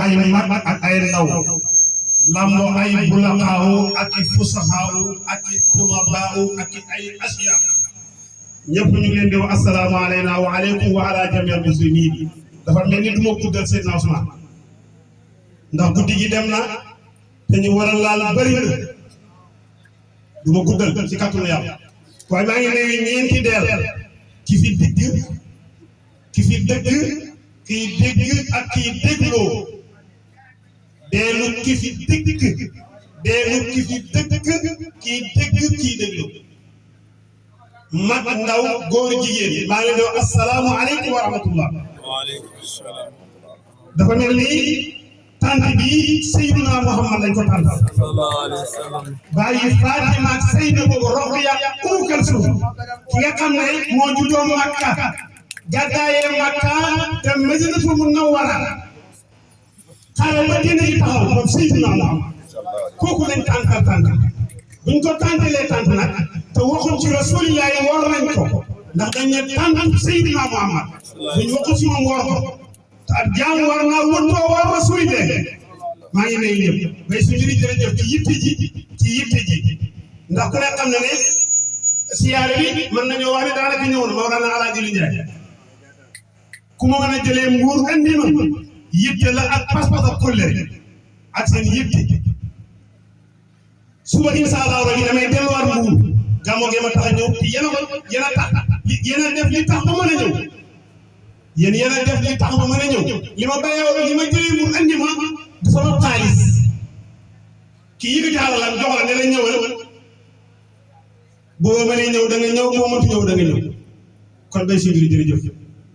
ay mag ak ay ndaw lamboo ay bulaqaawu ak i fusaxaawu ak i tulabaawu ak i ay asiya ñëpp ñu ngi leen di wax assalaamu alayna wa aleykum wa ala jamii muslimin dafa mel ni du ma guddal Seydina Ousmane ndax guddi gi dem na te ñu war a laal bëri na du ma guddal ci kàttanu yàlla waaye maa ngi nuyu ñeenti deel ki fi digg ki fi dëgg kiy dégg ak kiy dégloo deelu ki fi dëgg deelu ki fi dëgg kiy dégg kiy dégloo mag ndaw góor jigéen maa ngi leen di wax assalaamu aleykum wa rahmatullah. waaleykum salaam. dafa mel ni tant bi Seydina Muhammad lañ ko tantal. sallallahu alayhi wa sallam. bàyyi Fatima ak Seydina Rokhaya Umm Kalsum ki nga xam ne moo juddoo Makka gàddaayee Makka te Madinatu Munawwara xale ba dina yi taxaw moom Seydina Muhammad kooku lañ tantal buñ ko tantalee tant nag te waxuñ ci Rasulillah yi war nañ ko ndax dañ ne tant Seydina Muhammad buñ waxu ci moom war ko te ab jaam war naa wëntoo war Rasulillah maa ngi lay ñëpp bay su njëriñ jërëjëf ci yitte ji ndax ku ne xam na ne siyaare bi mën nañoo wax ne daanaka ñëw na Mawlana Alaaji Li Njaay ku ma mën a jëlee Mbuur andi ma yitte la ak pas-pas ak kóllëre ak seen yitte suba incha allah rabi damay delluwaat Mbuur gàmmu gi ma tax a ñëw te yéen a tax yéen a def li tax ba mën a ñëw yéen a def li tax ba mën a ñëw li ma bayoo li ma jëlee Mbuur andi ma du sama xaalis kii yëkkati alalam jox la ne la ñëwal boo mënee ñëw da nga ñëw boo mënti ñëw da nga ñëw kon bay si mbiri jërëjëf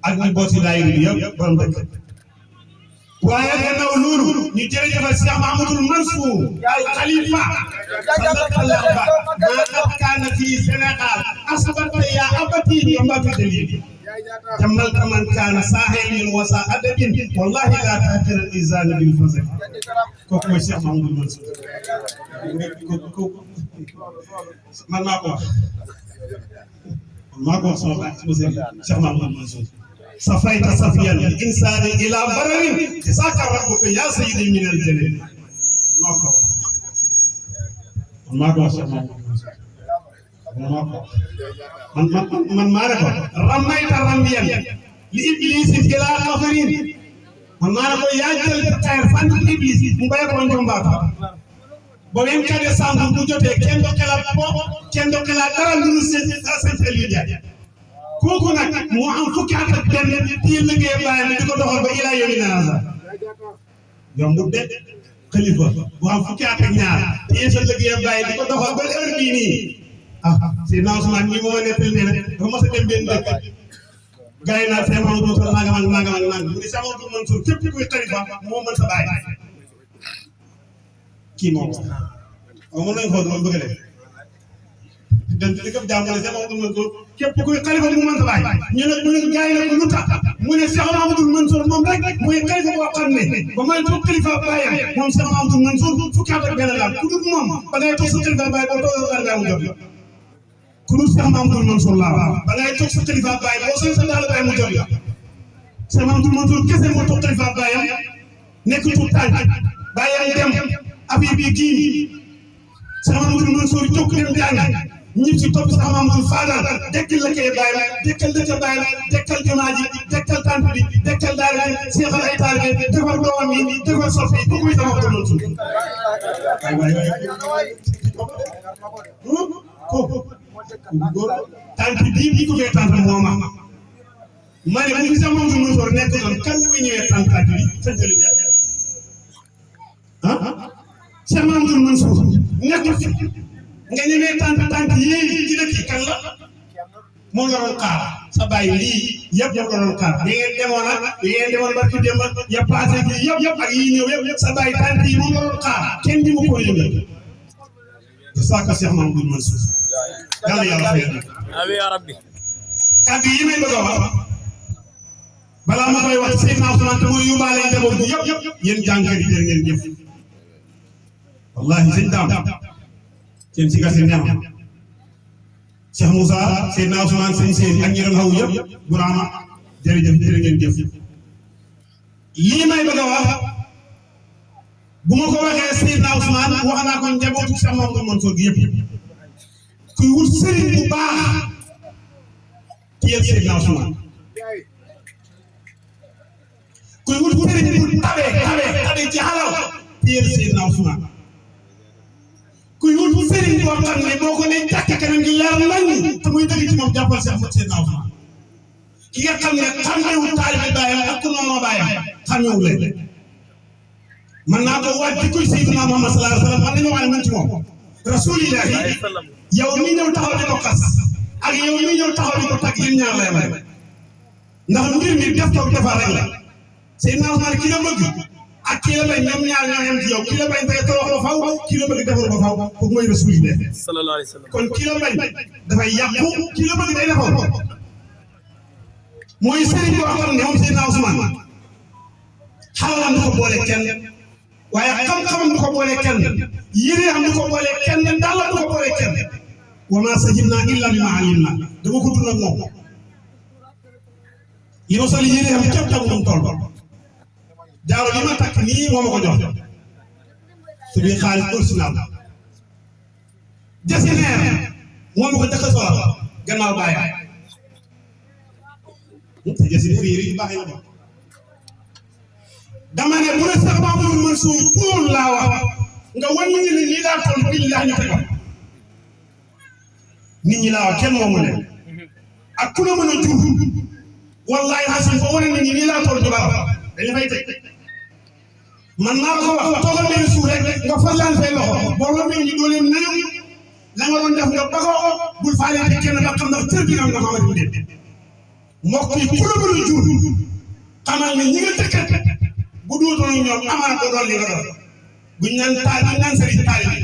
ak ñu booti daayira bi yëpp borom dëkk waaye gannaaw loolu ñu jërëjëfal Cheikh Mahamadul Mansour al Khalifa sallallahu ma qad kaana fii Sénégal asbata ya abati mbati dalil جملت من كان ساهل وسا أدب والله لا تأثر الإنسان بالفزع كوكو الشيخ محمود المنصور من ما صوبات الشيخ محمود المنصور صفيت صفيا الإنسان إلى برر جزاك ربك يا سيدي من الجنة ما الشيخ محمود المنصور من ماركو رميت رميا لإبليس إلى آخرين من ماركو ياجل تاير فان إبليس مبايكو نجوم باكا بوين كده سامو بوجوتي كندو كلا دارا لنسي سنتي ليجا كوكو نك مو ام فكي ak ben ti liggéey baay ni diko doxal ba ila yomina hada yombu de khalifa bu am fukki ak ñaar ti sa liggéey baay diko doxal ba heure bi ni Seydina Ousmane ñi moo nettali ne dafa mos a dem benn dëkk gars yi naan Cheikh Mamadou Mansour nangam mu ne Cheikh Mamadou Mansour képp kuy xalifa moo mën sa baay kii moom waaw mën nañu xool loolu bëgg a def dem ci dëkk jàmm mu ne Cheikh Mamadou Mansour képp kuy xalifa mu mën sa baay ñu ne gars yi ne ko lu tax mu ne Cheikh Mamadou Mansour moom rek mooy xalifa boo xam ne ba may toog xalifa baayam moom Cheikh Mamadou Mansour fukki at ak benn la ku dul moom ba ngay toog sa xalifa baay boo toog sa mu jot kunu Cheikh Mamadou Mansour laa ba ngay toog sa xalifa baay boo seen sa daal baay mu jot la Cheikh Mamadou Mansour kese moo toog xalifa baayam nekk tout tànk baayam dem abi bi kii Cheikh Mamadou Mansour jóg dem jàng ñib si topp Cheikh Mamadou Fadal dekkal la koy baayam dekkal dëkk baayam dekkal jumaa ji dekkal tànk bi dekkal daara bi seexal ay taal bi defar doomam yi defar soppi yi kooku Cheikh Mamadou Mansour kooku tant bii bi ko fee tant moo ma ne bu Cheikh Mamadou Mansour nekk noonu kan muy ñëwee tant bi sant li Cheikh Mamadou Mansour nekk fi nga ñëwee tant yii ci dëkk kan la moom la doon xaar sa bàyyi lii yëpp la doon xaar li ngeen demoon barki démb ya passé bi yëpp ak yii ñëw yëpp sa bàyyi tant yi moom la doon xaar kenn di mu ko yëngal saaka Cheikh Mamadou Mansour yàlla yàlla fayal na amiin yaa rabbi kàddu yi may bëgg a wax balaa ma koy wax Seydina Ousmane te mooy yóbbaale njaboot bi yëpp yéen jàngkat yi jërë ngeen jëf wallahi sëñ daam seen si gasi neex Cheikh Moussa Seydina Ousmane sëñ Seen ak ñi doon xaw yëpp Burama jërëjëf jërë ngeen jëf lii may bëgg a wax bu ma ko waxee Seydina Ousmane wax naa ko njabootu Cheikh Mamadou Mansour gi yëpp kuy wut sëriñ bu baax tiyel Seydina Ousmane kuy wut sëriñ bu tabe ci xalal tiyel Seydina Ousmane kuy wut sëriñ boo xam ne boo ko nee jàkk kanam gi leer nañ te muy dëgg ci moom jàppal Cheikh Seydina Ousmane ki nga xam ne xàmmewu taalibe baayam ak ku noonu baayam xàmmewu leen man naa ko waaj di koy Seydina Muhammad sallallahu alayhi wa sallam man nañu wax ne man ci moom rasulillahi yow mi ñëw taxaw di ko xas ak yow mi ñëw taxaw di ko tagg yéen ñaar lay may ndax mbir mi def ko defar rek la Seydina Ousmane ki la bëgg ak ki la bañ ñoom ñaar ñoo yem ci yow ki la bañ tey torox ba faw ki la bëgg defar ba faw kooku mooy rasulillahi sallallahu alayhi wa sallam kon ki la bañ dafay yàqu ki la bëgg day defar mooy sëriñ boo xam ne moom Seydina Ousmane xalalam du ko boole kenn waaye xam-xamam du ko boole kenn yére am du ko boole kenn dàllam du ko boole kenn wa maa sajidnaa illaa bimaa alimnaa dama ko dund ak moom li ma sol yére am képp tam moom toll jaaro li ma takk nii moo ma ko jox su biir xaalis original jasineer moo ma ko njëkk a solal gannaaw bàyyi te jasineer yére yu baax yi la ba dama ne bu la sax Mamadou Mansour pour laa wax nga wàññi ni lii laa toll billahi ñu tegal nit ñi laa wax kenn moomu leen ak ku la mën a jur wallahi hasim foo wane nit ñi lii laa toll ñu baax dañu fay teg man naa ko wax toogal leen suuf rek nga farlaan say loxo boo la mel ni doo leen nañu la nga doon def nga bagoo bul faale te kenn ba xam ndax cër bi nga am nga xamante ni déet mbokk yi ku la mën a jur xamal ne ñi nga tëkkat bu duutoon ñoom amaana doo doon li nga doon buñ naan taal buñ naan sëriñ taal bi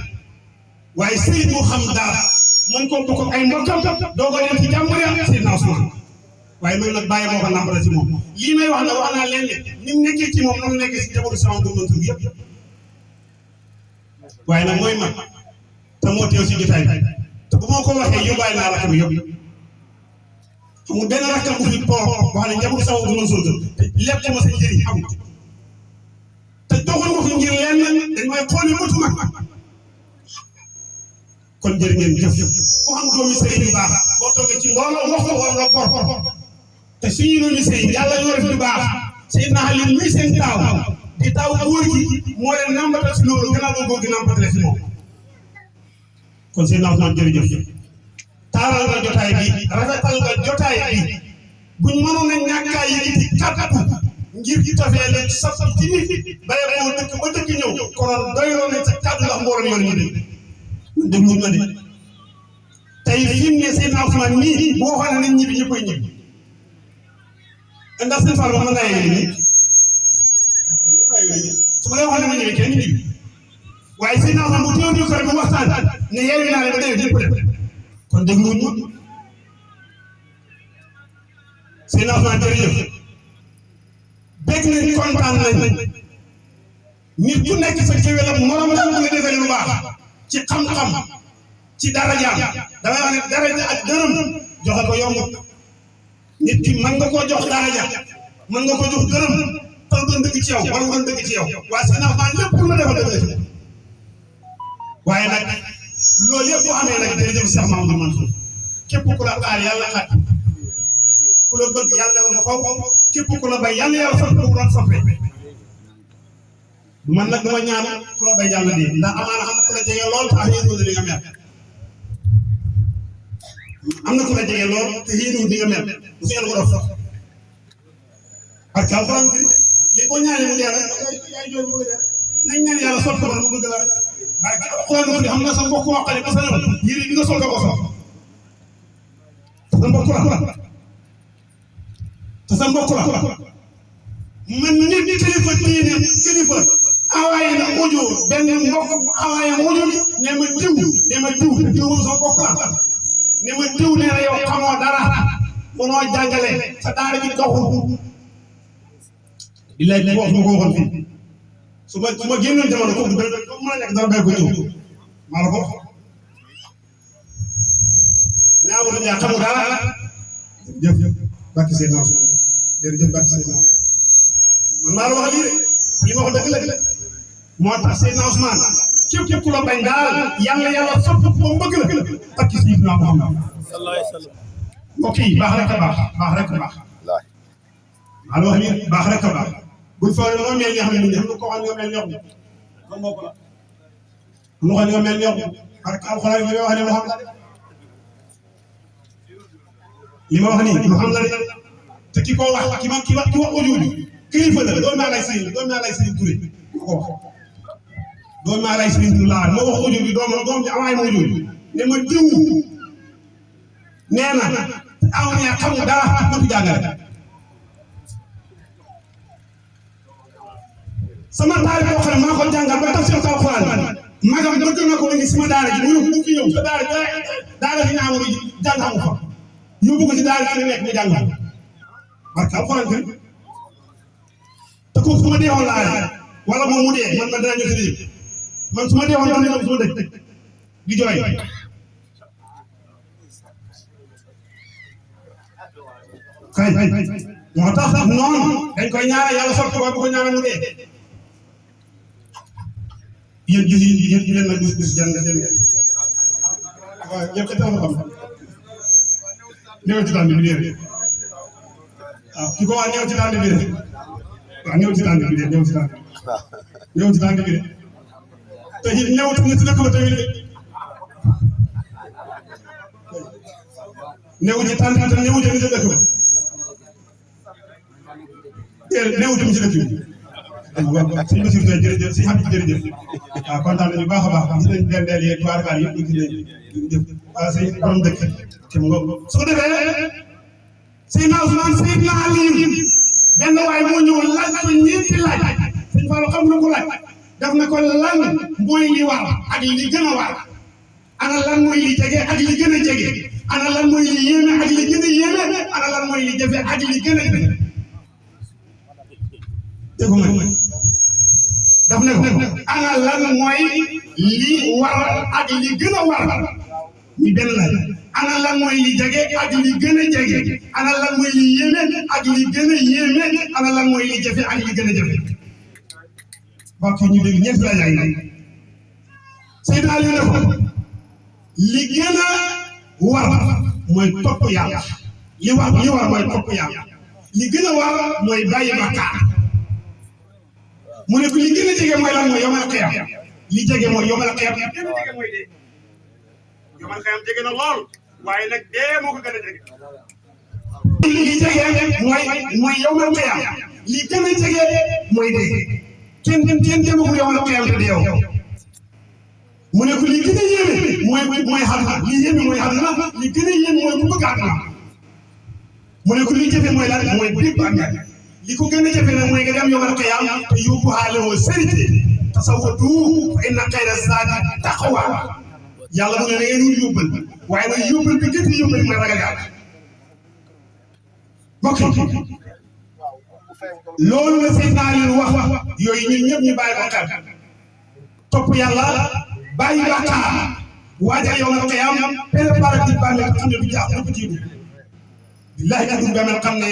waaye sëriñ bu xam dara mën koo bokk ak ay mbokkam doo ko dem ci jàmbur ya Seydina Ousmane waaye loolu nag bàyyi moo ko nàmpale ci moom lii may wax nag wax naa leen ne ni mu nekkee ci moom noonu nekkee si jamono sama Mamadou Mansour yëpp waaye nag mooy mag te moo teew si jotaay bi te bu ma ko waxee yóbbaale naa rakam yëpp xamul benn rakkam bu fi toog boo xam ne jamono sama Mamadou Mansour te lépp ma sa njëriñ amul te doxal ko fi ngir lenn dañ may xooli bëtu mag kon jërë ngeen jëf ku xam doomi sëriñ yu baax boo toogee ci mbooloo wax ko wala nga gor te suñu doomi sëriñ yàlla ñoo def lu baax Seydina Ali muy seen taaw di taaw góor gi moo leen nambatal si loolu gannaaw ba góor gi nambatale si moom kon Seydina Ousmane jërëjëf taaral nga jotaay bi rafetal nga jotaay bi buñ mënoon a ñàkkaa yëkkati kàddu ngir ci tafee leen saf ci nit baye koo dëkk ba dëkk ñëw konoon doyloo nañ sa kàddu ndax mbooloo yoon ñu dégg déglu ma de tey fi mu ne Seydina Ousmane nii boo xam ne nañ ñibbi ñëppay ñibbi ndax seen Fall ba mën naa yëngu nii su ma lay wax ne ma ñibbi kenn ñibbi waaye Seydina Ousmane bu teewoon ñu ko rek bu waxtaan ne yeewi naa leen ba déwén ñëpp dem kon déglu ñu Seydina Ousmane jërëjëf bég nañ kontaan nañ nit ku nekk sa kéwélam morom la nga defee lu baax ci xam-xam ci darajaam damay wax ne daraja ak dërëm joxe ko yomb nit ki mën nga koo jox daraja mën nga ko jox dërëm taw doon dëgg ci yow wala doon dëgg ci yow waaye Seydina Ousmane lépp lu ma defal dëgg la ci waaye nag loolu yëpp boo amee nag jërëjëf Cheikh Mamadou Mansour képp ku la xaar yàlla xaar ku la bëgg yàlla defal nga faw képp ku la bay yàlla yàlla sopp ku doon soppee man nag dama ñaan ku la bay yàlla dee ndax amaana am na ku la jege lool tax yéen li nga mel am na ku la jege lool te yéen di nga mel bu ngeen ko doon sax parce que alxuraan bi li ko ñaanee mu dee rek yaay jooy mu dee rek nañ ñaan yàlla sopp ko mu bëgg la rek waaye alxuraan bi xam nga sa mbokk waxale ba sa yére bi nga sol nga ko sol sa mbokk la te sa mbokk la man nit kilifa diine kilifa awaaye na audio benn mbokk awaaye audio bi ne ma diw te diw moom sa mbokk la ne ma diw nee na yow xamoo dara mënoo jàngale sa daara ji doxul billaay bu wax ma ko waxoon fii su ma génnoon jamono kooku mën a nekk dara bay ko ñëw maa la ko ne Amadou Dia xamu dara jërëjëf barke Seydina Ousmane jërëjëf barke Seydina Ousmane man maa la wax lii de li ma wax dëgg la moo tax Seydina Ousmane képp ku la bañ daal yàlla sopp ko ba bëgg la ak Seydina Muhammad sallallahu alayhi wa sallam. mbokk yi baax rek a baax maa wax ni baax rek a baax buñ fa loo mel ñoo xam ne xam nga ko xam nga mel ñox kon bokk la lu xam nga mel ñox parce que alxuraan li wax ne lu xam la li ma wax nii lu xam la de te ki ko wax ki wax audio bi kilifa la doon naa lay sëriñ Touré ko wax doon naa lay sëriñ Touré laa moo wax audio bi doom ji amaay ma audio bi ne ma diw nee na aw ñaa xamul dara ma ko jàngale sama taal boo xam ne maa ko jàngal ba tafsir alxuraan magam bëgg na ko indi sama daara ji mu fi ñëw sa daara fi ñaamu bi jàng amu fa yóbbu ko ci daara ji nekk mu jàng parce que alxuraan kan te kooku su ma deewoon laa wala moom mu dee man dana ñëw si man su ma deewoon dana ñëw sama dëkk di jooy kay moo tax noonu dañ koy ñaanal yàlla sotti ko bu ko ñaanal mu dee yéen gis leen nag bis jàng seen waaw ñëpp ci tax xam ñëw ci tànn bi dee waaw ki ko wax ñëw ci tànn bi dee waaw ñëw ci tànn bi dee ñëw ci tànn bi dee te ñëw ci dëkk ba tamit néew ci tànn bi te néew ci dëkk ba néew ci dëkk bi waaw sëñ Bassirou Gueye jërëjëf sëñ Habib jërëjëf waaw kontaan nañu baax a baax gis nañ dendeel yeeg tubaarkaal yëpp gis nañ jëf waaw sëñ borom dëkk ci mu ngoog su ko defee Seydina Ousmane Seydina Aliou benn waay moo ñëw laaj ko ñeenti laaj sëñ Fallou xam na ko laaj daf na ko lan mooy li war ak li gën a war ana lan mooy li jege ak li gën a jege ana lan mooy li yéeme ak li gën a yéeme ana lan mooy li jafe ak li gën a jafe dégg nga daf ne ko ana lan mooy li war ak li gën a war ñu benn laaj ana lan mooy li jege ak li gën a jege ana lan mooy li yéeme ak li gën a yéeme ana lan mooy li jafe ak li gën a jafe mbokk ñu dégg ñeent la yaay nag Seydina Aliou ne ko li gën a war mooy topp yàlla li war mooy topp yàlla li gën a war mooy bàyyi bàkkaar mu ne ko li gën a jege mooy lan mooy yomal xiyam li jege mooy yomal xiyam li gën a jege mooy dee yomal xiyam jege na lool waaye nag dee moo ko gën a jege li jege mooy yomal xiyam li gën a jege mooy dee kenn demagul yomal xiyam te dee yow mu ne ko li gën a yéeme mooy àdduna li yéeme mooy àdduna li gën a yéeme mooy ku bëgg àdduna mu ne ko li jafe mooy lan mooy bépp àdduna li ko gën a jafe nag mooy nga dem yomal qiyaam te yóbbu xaale woo sérité tasawwadu fa inna xayra zaadi taqwa yàlla mu ne na ngeen wut yóbbal waaye nag yóbbal bi gën a yóbbal mooy ragal yàlla mbokk yi loolu la Seydina Aliou wax yooyu ñun ñëpp ñu bàyyi ko xel topp yàlla bàyyi bàkkaar waajal yomal qiyaam préparé di bàmmeel xam ne du jaax du ko jiitu billahi ka dugg bàmmeel xam ne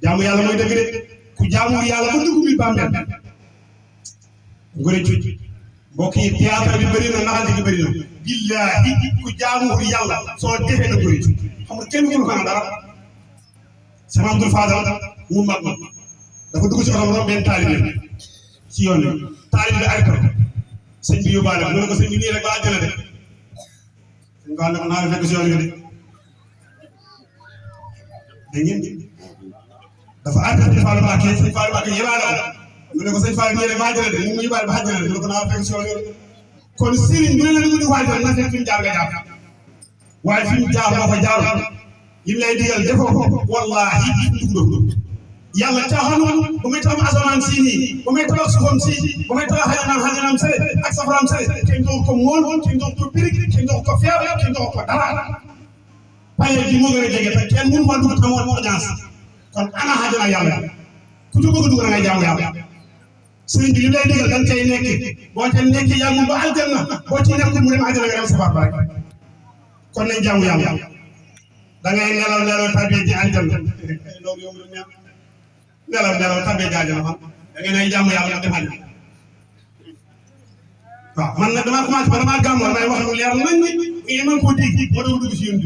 jaamu yàlla mooy dëgg de ku jaamu yàlla ba dugg bi bàmmeel ngore cuuj mbokk yi théâtre bi bëri na naxante bi bëri na billahi ku jaamu yàlla soo defee na ngore cuuj xam nga kenn mënu ko am dara sama Abdul Fadal mu mag ma dafa dugg ci oto benn taalibe ci yoon bi taalibe bi arrêté ko sëñ bi yóbbaale ko mu ne ko sëñ bi nii rek ba àjjana de sëñ ko ne ko naa la fekk ci yoon bi de da ngeen dafa arrêté sëñ Fallou Mbacké yebaale ko mu ne ko sëñ Fallou nii rek ba àjjana de mu ngi yóbbaale ba àjjana de mu ne ko naa la fekk ci yoon bi kon sëriñ bu ne la dugg di waajal na fekk fi mu jaar nga jaar waaye fi mu jaar moo fa jaarul li mu lay digal defoo ko wallaahi dugg yàlla caaxaanul bu muy tabax asamaan si nii bu muy tabax suufam si bu muy tabax xajanam sële ak safaram sële kenn jox ko mool kenn jox ko birig kenn jox ko feer kenn jox ko dara paye bi moo gën a jege te kenn mënu fa dugg amoon audience kon ana xajana yàlla ku ci bëgg dugg da ngay jaamu yàlla sëriñ bi li lay digal dañ cay nekk boo ca nekk yàlla ba aljanna boo ci nekk mu dem àjjana nga dem safar ba rek kon nañ jaamu yàlla da ngay nelaw tabee ji aljanna loolu yomb na nelaw tabee ji aljanna xam da ngeen ay jàmm yàlla defal waaw man nag damaa commencé ba damaa gàmm damay wax lu leer nañ ni ngeen mën koo dégg moo doon dugg si yéen